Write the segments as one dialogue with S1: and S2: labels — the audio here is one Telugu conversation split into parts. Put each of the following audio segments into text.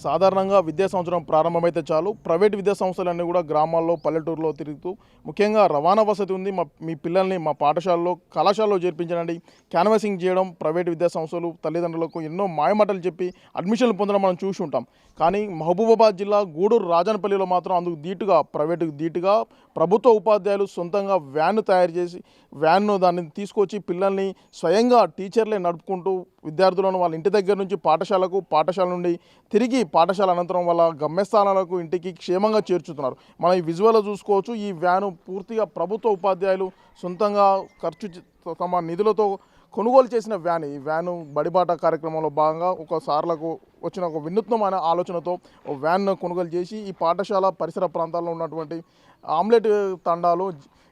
S1: సాధారణంగా విద్యా సంవత్సరం ప్రారంభమైతే చాలు ప్రైవేట్ విద్యా సంస్థలన్నీ కూడా గ్రామాల్లో పల్లెటూరులో తిరుగుతూ ముఖ్యంగా రవాణా వసతి ఉంది మీ పిల్లల్ని మా పాఠశాలలో కళాశాలలో చేర్పించండి క్యాన్వాసింగ్ చేయడం ప్రైవేట్ విద్యా సంస్థలు తల్లిదండ్రులకు ఎన్నో మాయమాటలు చెప్పి అడ్మిషన్లు పొందడం మనం చూసి ఉంటాం. కానీ మహబూబాబాద్ జిల్లా గూడూరు రాజనపల్లిలో మాత్రం అందుకు ధీటుగా ప్రైవేటుకు ధీటుగా ప్రభుత్వ ఉపాధ్యాయులు సొంతంగా వ్యాన్ను తయారు చేసి వ్యాన్ను దాన్ని తీసుకొచ్చి పిల్లల్ని స్వయంగా టీచర్లే నడుపుకుంటూ విద్యార్థులను వాళ్ళ ఇంటి దగ్గర నుంచి పాఠశాల నుండి తిరిగి పాఠశాల అనంతరం వాళ్ళ గమ్యస్థానాలకు ఇంటికి క్షేమంగా చేర్చుతున్నారు. మనం ఈ విజువల్లో చూసుకోవచ్చు. ఈ వ్యాను పూర్తిగా ప్రభుత్వ ఉపాధ్యాయులు సొంతంగా తమ నిధులతో కొనుగోలు చేసిన వ్యాన్. ఈ వ్యాను బడిబాట కార్యక్రమంలో భాగంగా ఒక సార్లకు వచ్చిన ఒక వినూత్నమైన ఆలోచనతో ఒక వ్యాన్ను కొనుగోలు చేసి ఈ పాఠశాల పరిసర ప్రాంతాల్లో ఉన్నటువంటి ఆమ్లెట్ తండాలు,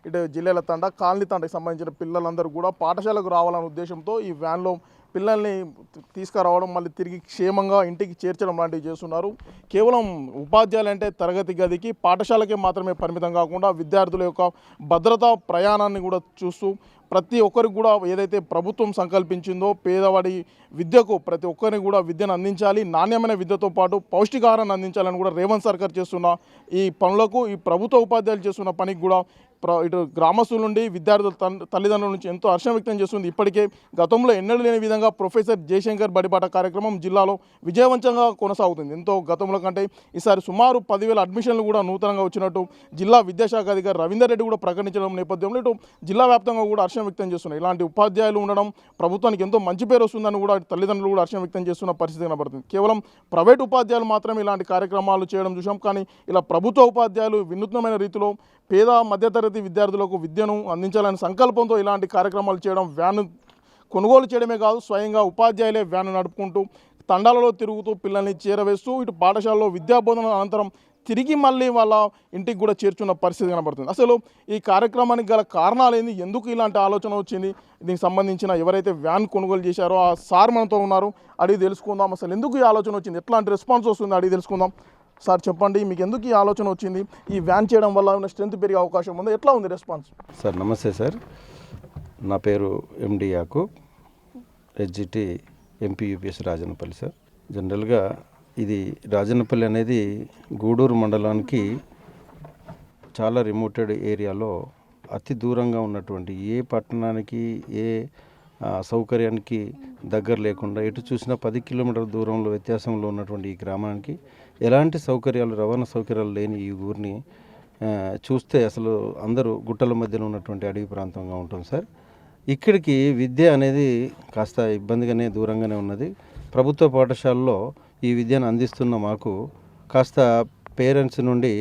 S1: ఇటు జిల్లాల తండా, కాలనీ తండాకి సంబంధించిన పిల్లలందరూ కూడా పాఠశాలకు రావాలనే ఉద్దేశంతో ఈ వ్యాన్లో పిల్లల్ని తీసుకురావడం మళ్ళీ తిరిగి క్షేమంగా ఇంటికి చేర్చడం లాంటివి చేస్తున్నారు. కేవలం ఉపాధ్యాయులు అంటే తరగతి గదికి పాఠశాలకే మాత్రమే పరిమితం కాకుండా విద్యార్థుల యొక్క భద్రతా ప్రయాణాన్ని కూడా చూస్తూ ప్రతి ఒక్కరికి కూడా ఏదైతే ప్రభుత్వం సంకల్పించిందో పేదవాడి విద్యకు ప్రతి ఒక్కరికి కూడా విద్యను అందించాలి, నాణ్యమైన విద్యతో పాటు పౌష్టికాహారాన్ని అందించాలని కూడా రేవంత్ సర్కార్ చేస్తున్న ఈ పనులకు ఈ ప్రభుత్వ ఉపాధ్యాయులు చేస్తున్న పనికి కూడా ఇటు గ్రామస్తుల నుండి విద్యార్థుల తల్లిదండ్రుల నుంచి ఎంతో హర్షం వ్యక్తం చేస్తుంది. ఇప్పటికే గతంలో ఎన్నడూ లేని విధంగా ప్రొఫెసర్ జయశంకర్ బడిబాట కార్యక్రమం జిల్లాలో విజయవంతంగా కొనసాగుతుంది. ఎంతో గతంలో కంటే ఈసారి సుమారు 10,000 అడ్మిషన్లు కూడా నూతనంగా వచ్చినట్టు జిల్లా విద్యాశాఖ అధికారి రవీందర్ రెడ్డి కూడా ప్రకటించడం నేపథ్యంలో ఇటు జిల్లా వ్యాప్తంగా కూడా హర్షం వ్యక్తం చేస్తున్నారు. ఇలాంటి ఉపాధ్యాయులు ఉండడం ప్రభుత్వానికి ఎంతో మంచి పేరు వస్తుందని కూడా తల్లిదండ్రులు కూడా హర్షం వ్యక్తం చేస్తున్న పరిస్థితి కనబడుతుంది. కేవలం ప్రైవేట్ ఉపాధ్యాయులు మాత్రమే ఇలాంటి కార్యక్రమాలు చేయడం చూసాం. కానీ ఇలా ప్రభుత్వ ఉపాధ్యాయులు వినూత్నమైన రీతిలో పేద మధ్యతరగతి విద్యార్థులకు విద్యను అందించాలనే సంకల్పంతో ఇలాంటి కార్యక్రమాలు చేయడం, వ్యాను కొనుగోలు చేయడమే కాదు స్వయంగా ఉపాధ్యాయులే వ్యాను నడుపుకుంటూ తండాలలో తిరుగుతూ పిల్లల్ని చేరవేస్తూ ఇటు పాఠశాలలో విద్యాబోధన అనంతరం తిరిగి మళ్ళీ వాళ్ళ ఇంటికి కూడా చేర్చున్న పరిస్థితి కనబడుతుంది. అసలు ఈ కార్యక్రమానికి గల కారణాలు ఏంది, ఎందుకు ఇలాంటి ఆలోచన వచ్చింది, దీనికి సంబంధించిన ఎవరైతే వ్యాన్ కొనుగోలు చేశారో ఆ సార్ మనతో ఉన్నారు, అడిగి తెలుసుకుందాం. అసలు ఎందుకు ఈ ఆలోచన వచ్చింది, ఎట్లాంటి రెస్పాన్స్ వస్తుంది అడిగి తెలుసుకుందాం. సార్ చెప్పండి, మీకు ఎందుకు ఈ ఆలోచన వచ్చింది, ఈ వ్యాన్ చేయడం వల్ల ఏమైనా స్ట్రెంత్ పెరిగే అవకాశం ఉందా, ఎట్లా ఉంది రెస్పాన్స్?
S2: సార్ నమస్తే సార్, నా పేరు MD Yakub, HGT MP UPS Rajannapalli. Sir జనరల్గా ఇది రాజన్నపల్లి అనేది గూడూరు మండలానికి చాలా రిమోటెడ్ ఏరియాలో అతి దూరంగా ఉన్నటువంటి ఏ పట్టణానికి ఏ సౌకర్యానికి దగ్గర లేకుండా ఎటు చూసినా 10 కిలోమీటర్ల దూరంలో వ్యత్యాసంలో ఉన్నటువంటి ఈ గ్రామానికి ఎలాంటి సౌకర్యాలు రవాణా సౌకర్యాలు లేని ఈ ఊరిని చూస్తే అసలు అందరూ గుట్టల మధ్యలో ఉన్నటువంటి అడవి ప్రాంతంగా ఉంటుంది సార్. ఇక్కడికి విద్య అనేది కాస్త ఇబ్బందిగానే దూరంగానే ఉన్నది. ప్రభుత్వ పాఠశాలలో ఈ విద్యను అందిస్తున్న మాకు కాస్త పేరెంట్స్ నుండి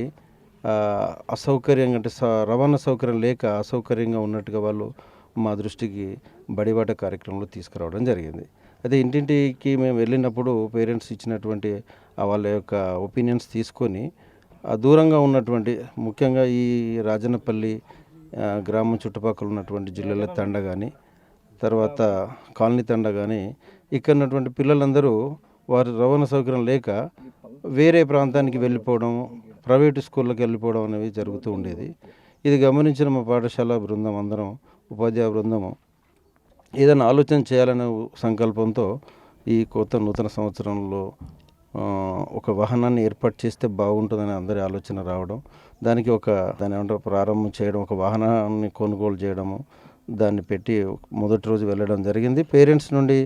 S2: అసౌకర్యంగా అంటే రవాణా సౌకర్యం లేక అసౌకర్యంగా ఉన్నట్టుగా వాళ్ళు మా దృష్టికి బడిబాట కార్యక్రమంలో తీసుకురావడం జరిగింది. అయితే ఇంటింటికి మేము వెళ్ళినప్పుడు పేరెంట్స్ ఇచ్చినటువంటి వాళ్ళ యొక్క ఒపీనియన్స్ తీసుకొని దూరంగా ఉన్నటువంటి ముఖ్యంగా ఈ రాజన్నపల్లి గ్రామం చుట్టుపక్కల ఉన్నటువంటి జిల్లాల తండ కానీ తర్వాత కాలనీ తండ కానీ ఇక్కడ ఉన్నటువంటి పిల్లలందరూ వారి రవాణా సౌకర్యం లేక వేరే ప్రాంతానికి వెళ్ళిపోవడం, ప్రైవేటు స్కూళ్ళకి వెళ్ళిపోవడం అనేవి జరుగుతూ ఉండేది. ఇది గమనించిన మా పాఠశాల బృందం అందరం ఉపాధ్యాయ బృందము ఏదైనా ఆలోచన చేయాలనే సంకల్పంతో ఈ నూతన సంవత్సరంలో ఒక వాహనాన్ని ఏర్పాటు చేస్తే బాగుంటుందని అందరి ఆలోచన రావడం, దానికి దాని ఏమంటారు ప్రారంభం చేయడం, ఒక వాహనాన్ని కొనుగోలు చేయడము, దాన్ని పెట్టి మొదటి రోజు వెళ్ళడం జరిగింది. పేరెంట్స్ నుండి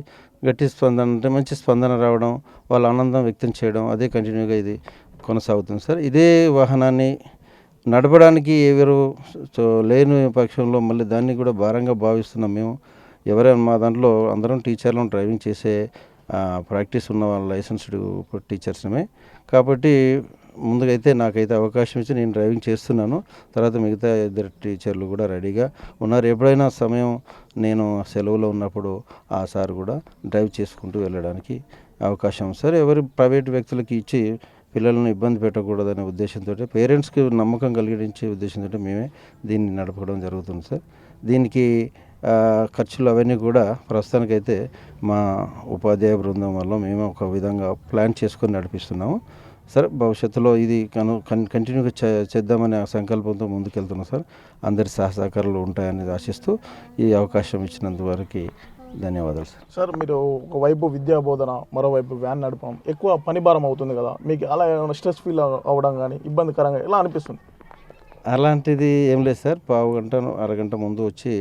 S2: గట్టి స్పందన అంటే మంచి స్పందన రావడం, వాళ్ళ ఆనందం వ్యక్తం చేయడం, అదే కంటిన్యూగా ఇది కొనసాగుతుంది సార్. ఇదే వాహనాన్ని నడపడానికి ఎవరు లేని పక్షంలో మళ్ళీ దాన్ని కూడా భారంగా భావిస్తున్నాం మేము. ఎవరైనా మా దాంట్లో అందరం టీచర్లను డ్రైవింగ్ చేసే ప్రాక్టీస్ ఉన్న వాళ్ళ లైసెన్స్డ్ టీచర్స్మే కాబట్టి ముందుగా అయితే నాకైతే అవకాశం ఇచ్చి నేను డ్రైవింగ్ చేస్తున్నాను. తర్వాత మిగతా 2 టీచర్లు కూడా రెడీగా ఉన్నారు. ఎప్పుడైనా సమయం నేను సెలవులో ఉన్నప్పుడు ఆ సార్ కూడా డ్రైవ్ చేసుకుంటూ వెళ్ళడానికి అవకాశం సార్. ఎవరి ప్రైవేట్ వ్యక్తులకి ఇచ్చి పిల్లలను ఇబ్బంది పెట్టకూడదనే ఉద్దేశంతో పేరెంట్స్కి నమ్మకం కలిగించే ఉద్దేశంతో మేమే దీన్ని నడపడం జరుగుతుంది సార్. దీనికి ఖర్చులు అవన్నీ కూడా ప్రస్తుతానికైతే మా ఉపాధ్యాయ బృందం వల్ల మేము ఒక విధంగా ప్లాన్ చేసుకొని నడిపిస్తున్నాము సార్. భవిష్యత్తులో ఇది కంటిన్యూగా చేద్దామనే సంకల్పంతో ముందుకెళ్తున్నాం సార్. అందరి సహకారాలు ఉంటాయని ఆశిస్తూ ఈ అవకాశం ఇచ్చినందువరకు ధన్యవాదాలు సార్.
S1: సార్ మీరు ఒకవైపు విద్యా బోధన, మరోవైపు వ్యాన్ నడపడం ఎక్కువ పని భారం అవుతుంది కదా, మీకు అలా ఏమైనా స్ట్రెస్ ఫీల్ అవ్వడం కానీ ఇబ్బందికరంగా ఎలా అనిపిస్తుంది?
S2: అలాంటిది ఏం లేదు సార్. పావు గంట అరగంట ముందు వచ్చి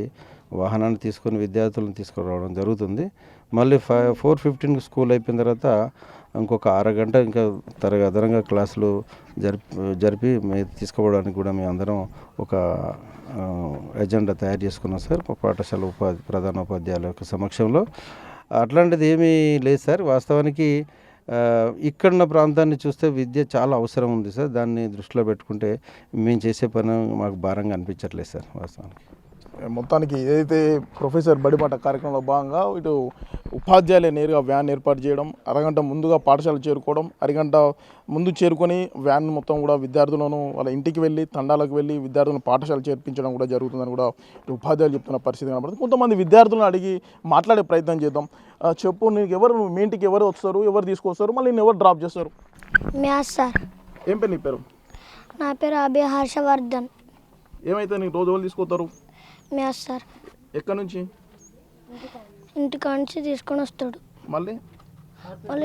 S2: వాహనాన్ని తీసుకొని విద్యార్థులను తీసుకురావడం జరుగుతుంది. మళ్ళీ 4:15 స్కూల్ అయిపోయిన తర్వాత ఇంకొక అరగంట ఇంకా అదనంగా క్లాసులు జరిపి తీసుకుపోవడానికి కూడా మేము అందరం ఒక ఎజెండా తయారు చేసుకున్నాం సార్, పాఠశాల ప్రధాన ఉపాధ్యాయుల యొక్క సమక్షంలో. అట్లాంటిది ఏమీ లేదు సార్. వాస్తవానికి ఇక్కడున్న ప్రాంతాన్ని చూస్తే విద్య చాలా అవసరం ఉంది సార్. దాన్ని దృష్టిలో పెట్టుకుంటే మేము చేసే పని మాకు భారంగా అనిపించట్లేదు సార్ వాస్తవానికి.
S1: మొత్తానికి ఏదైతే ప్రొఫెసర్ బడిబాట కార్యక్రమంలో భాగంగా ఇటు ఉపాధ్యాయులే నేరుగా వ్యాన్ ఏర్పాటు చేయడం, అరగంట ముందుగా పాఠశాల చేరుకోవడం, అరగంట ముందు చేరుకొని వ్యాన్ మొత్తం కూడా విద్యార్థులను వాళ్ళ ఇంటికి వెళ్ళి తండాలకు వెళ్ళి విద్యార్థులను పాఠశాల చేర్పించడం కూడా జరుగుతుందని కూడా ఇటు ఉపాధ్యాయులు చెప్తున్న పరిస్థితి కనబడుతుంది. కొంతమంది విద్యార్థులను అడిగి మాట్లాడే ప్రయత్నం చేద్దాం. చెప్పు, నీకు ఎవరు, మీ ఇంటికి ఎవరు వస్తారు, ఎవరు తీసుకొస్తారు, మళ్ళీ నేను ఎవరు డ్రాప్ చేస్తారు?
S3: Maths sir.
S1: ఏం పేరు నీ పేరు?
S3: నా పేరు అభి హర్షవర్ధన్.
S1: ఏమైతే నీకు రోజు ఎవరు తీసుకొస్తారు?
S3: Maths sir.
S1: ఎక్కడి నుంచి?
S3: ఇంటికాడ నుంచి తీసుకొని వస్తాడు,
S1: మళ్ళీ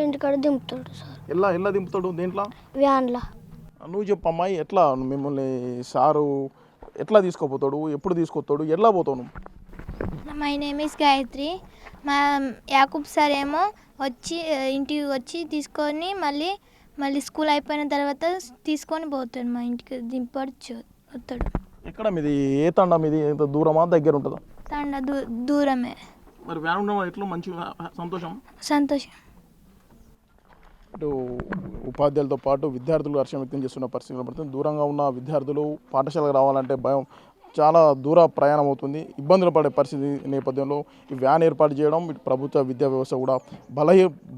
S3: ఇంటికాడ దింపుతాడు సార్.
S1: ఎలా దింపుతాడు? దేంట్లో?
S3: వ్యాన్లా.
S1: నువ్వు చెప్పు అమ్మాయి, ఎట్లా మిమ్మల్ని సారు ఎట్లా తీసుకోపోతాడు, ఎప్పుడు తీసుకొస్తాడు, ఎట్లా పోతావు నువ్వు?
S4: My name is Gayatri. మా యాకూబ్ సార్ ఏమో వచ్చి ఇంటికి వచ్చి తీసుకొని మళ్ళీ స్కూల్ అయిపోయిన తర్వాత తీసుకొని పోతాడు, మా ఇంటికి దింపచ్చు వస్తాడు.
S1: ఎక్కడ మీది? ఏ తండా మీది? ఎంత దూరమా, దగ్గర ఉంటుందా?
S4: తండా దూరమే.
S1: మరి వ్యాన్ ఉండడం ఎట్లా మంచి సంతోషం. ఇటు ఉపాధ్యాయులతో పాటు విద్యార్థులు హర్షం వ్యక్తం చేస్తున్న పరిస్థితి కనబడుతుంది. దూరంగా ఉన్న విద్యార్థులు పాఠశాలకు రావాలంటే భయం, చాలా దూర ప్రయాణం అవుతుంది, ఇబ్బందులు పడే పరిస్థితి నేపథ్యంలో ఈ వ్యాన్ ఏర్పాటు చేయడం ఇటు ప్రభుత్వ విద్యా వ్యవస్థ కూడా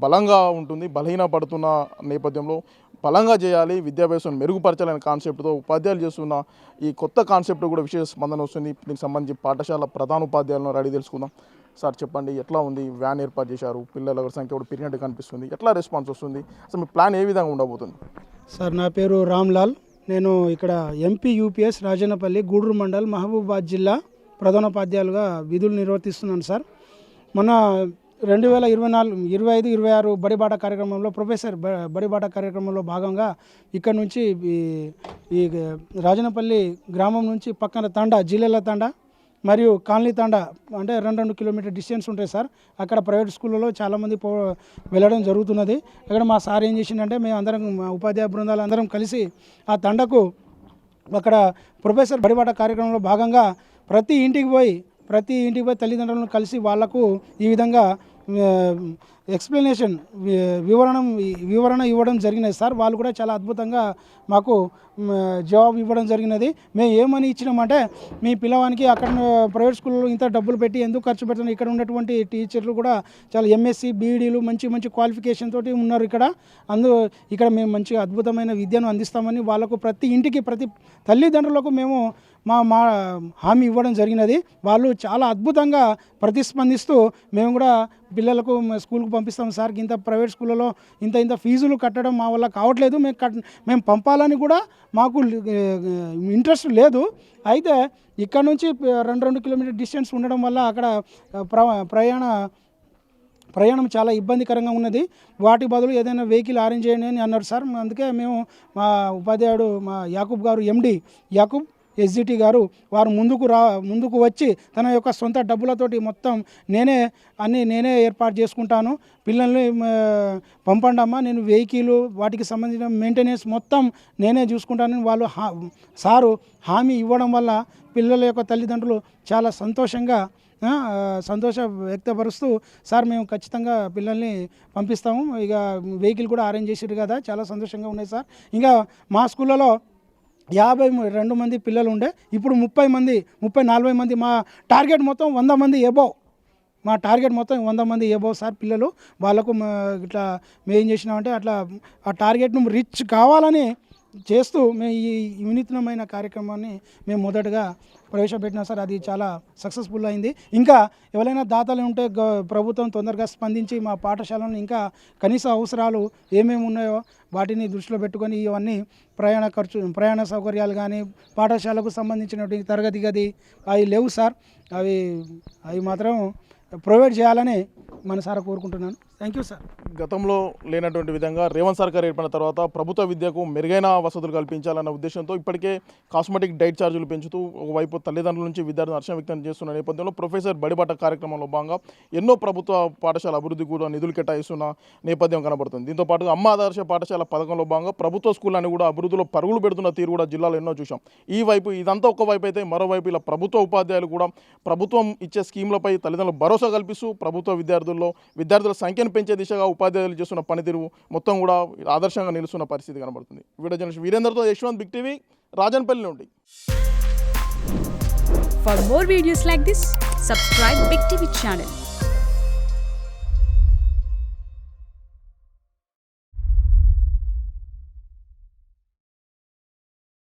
S1: బలంగా ఉంటుంది. బలహీన పడుతున్న నేపథ్యంలో బలంగా చేయాలి, విద్యా వ్యవస్థను మెరుగుపరచాలనే కాన్సెప్ట్తో ఉపాధ్యాయులు చేస్తున్న ఈ కొత్త కాన్సెప్ట్ కూడా విశేష స్పందన వస్తుంది. దీనికి సంబంధించి పాఠశాల ప్రధాన ఉపాధ్యాయులను అడిగి తెలుసుకుందాం. సార్ చెప్పండి, ఎట్లా ఉంది? వ్యాన్ ఏర్పాటు చేశారు, పిల్లల సంఖ్య కూడా పెరిగినట్టు కనిపిస్తుంది, ఎట్లా రెస్పాన్స్ వస్తుంది, అసలు మీ ప్లాన్ ఏ విధంగా ఉండబోతుంది?
S5: సార్, నా పేరు రామ్లాల్. నేను ఇక్కడ ఎంపీ యూపీఎస్ రాజన్నపల్లి గూడూరు మండల్ మహబూబాద్ జిల్లా ప్రధానోపాధ్యాయులుగా విధులు నిర్వర్తిస్తున్నాను సార్. మొన్న 2024-25-26 బడిబాట కార్యక్రమంలో ప్రొఫెసర్ బడిబాట కార్యక్రమంలో భాగంగా ఇక్కడ నుంచి ఈ రాజన్నపల్లి గ్రామం నుంచి పక్కన తండా, జిల్లెల తండా మరియు కాలనీ తండా అంటే 2 కిలోమీటర్ డిస్టెన్స్ ఉంటాయి సార్. అక్కడ ప్రైవేట్ స్కూళ్ళలో చాలామంది వెళ్ళడం జరుగుతున్నది. అక్కడ మా సార్ ఏం చేసిందంటే, మేము అందరం మా ఉపాధ్యాయ బృందాలు అందరం కలిసి ఆ తండకు అక్కడ ప్రొఫెసర్ బడిబాట కార్యక్రమంలో భాగంగా ప్రతి ఇంటికి పోయి తల్లిదండ్రులను కలిసి వాళ్లకు ఈ విధంగా ఎక్స్ప్లెనేషన్ వివరణ ఇవ్వడం జరిగినది సార్. వాళ్ళు కూడా చాలా అద్భుతంగా మాకు జవాబు ఇవ్వడం జరిగినది. మేము ఏమని ఇచ్చినామంటే, మీ పిల్లవానికి అక్కడ ప్రైవేట్ స్కూల్లో ఇంత డబ్బులు పెట్టి ఎందుకు ఖర్చు పెడుతున్నారు, ఇక్కడ ఉన్నటువంటి టీచర్లు కూడా చాలా ఎంఎస్సి బీఈడీలు మంచి క్వాలిఫికేషన్ తోటి ఉన్నారు ఇక్కడ మేము మంచి అద్భుతమైన విద్యను అందిస్తామని వాళ్ళకు ప్రతి ఇంటికి ప్రతి తల్లిదండ్రులకు మేము మా హామీ ఇవ్వడం జరిగినది. వాళ్ళు చాలా అద్భుతంగా ప్రతిస్పందిస్తూ మేము కూడా పిల్లలకు స్కూల్కి పంపిస్తాం సార్, ఇంత ప్రైవేట్ స్కూళ్ళలో ఇంత ఫీజులు కట్టడం మా వల్ల కావట్లేదు, మేము పంపాలని కూడా మాకు ఇంట్రెస్ట్ లేదు. అయితే ఇక్కడ నుంచి 2 కిలోమీటర్ డిస్టెన్స్ ఉండడం వల్ల అక్కడ ప్రయాణం చాలా ఇబ్బందికరంగా ఉన్నది. వాటి బదులు ఏదైనా వెహికల్ అరేంజ్ చేయండి అని అన్నారు సార్. అందుకే మేము మా ఉపాధ్యాయుడు మా యాకూబ్ గారు, ఎండి యాకూబ్ ఎస్జిటి గారు, వారు ముందుకు వచ్చి తన యొక్క సొంత డబ్బులతోటి మొత్తం నేనే ఏర్పాటు చేసుకుంటాను, పిల్లల్ని పంపండి అమ్మా, నేను వెహికల్ వాటికి సంబంధించిన మెయింటెనెన్స్ మొత్తం నేనే చూసుకుంటానని వాళ్ళు సారు హామీ ఇవ్వడం వల్ల పిల్లల యొక్క తల్లిదండ్రులు చాలా సంతోషం వ్యక్తపరుస్తూ, సార్ మేము ఖచ్చితంగా పిల్లల్ని పంపిస్తాము, ఇక వెహికల్ కూడా అరేంజ్ చేసారు కదా, చాలా సంతోషంగా ఉన్నాయి సార్. ఇంకా మా స్కూళ్ళలో 52 మంది పిల్లలు ఉండే, ఇప్పుడు 30-40 మంది. మా టార్గెట్ మొత్తం 100 మంది ఎబోవ్. సార్ పిల్లలు. వాళ్ళకు ఇట్లా మేము ఏం చేసినామంటే, అట్లా ఆ టార్గెట్ను రీచ్ కావాలని చేస్తూ మేము ఈ వినూత్నమైన కార్యక్రమాన్ని మేము మొదటగా ప్రవేశపెట్టినాం సార్. అది చాలా సక్సెస్ఫుల్ అయింది. ఇంకా ఎవరైనా దాతలు ఉంటే ప్రభుత్వం తొందరగా స్పందించి మా పాఠశాలను ఇంకా కనీస అవసరాలు ఏమేమి ఉన్నాయో వాటిని దృష్టిలో పెట్టుకొని ఇవన్నీ ప్రయాణ సౌకర్యాలు కానీ, పాఠశాలకు సంబంధించినటువంటి తరగతి గది అవి లేవు సార్. అవి మాత్రం ప్రొవైడ్ చేయాలని మనసారా కోరుకుంటున్నాను. Thank you sir.
S1: గతంలో లేనటువంటి విధంగా రేవంత్ సర్కార్ ఏర్పడిన తర్వాత ప్రభుత్వ విద్యకు మెరుగైన వసతులు కల్పించాలన్న ఉద్దేశంతో ఇప్పటికే కాస్మెటిక్ డైట్ ఛార్జీలు పెంచుతూ ఒకవైపు తల్లిదండ్రుల నుంచి విద్యార్థులు హర్షం వ్యక్తం చేస్తున్న నేపథ్యంలో ప్రొఫెసర్ బడిబాట కార్యక్రమంలో భాగంగా ఎన్నో ప్రభుత్వ పాఠశాల అభివృద్ధి కూడా నిధులు కేటాయిస్తున్న నేపథ్యం కనబడుతుంది. దీంతో పాటు అమ్మ ఆదర్శ పాఠశాల పథకంలో భాగంగా ప్రభుత్వ స్కూళ్ళని కూడా అభివృద్ధిలో పరుగులు పెడుతున్న తీరు కూడా జిల్లాలో ఎన్నో చూసాం. ఈ వైపు ఇదంతా ఒకవైపు అయితే మరోవైపు ఇలా ప్రభుత్వ ఉపాధ్యాయులు కూడా ప్రభుత్వం ఇచ్చే స్కీమ్లపై తల్లిదండ్రులు భరోసా కల్పిస్తూ ప్రభుత్వ విద్యార్థుల సంఖ్యను పెంచే దిశగా ఉపాధ్యాయులు చేస్తున్న పనితీరు మొత్తం కూడా ఆదర్శంగా నిలుస్తున్న పరిస్థితి కనబడుతుంది. వీడియో జర్నలిస్ట్ వీరేందర్తో యశ్వంత్, బిగ్ టీవీ, రాజన్పల్లి నుండి.
S6: For more videos like this, subscribe Big TV channel.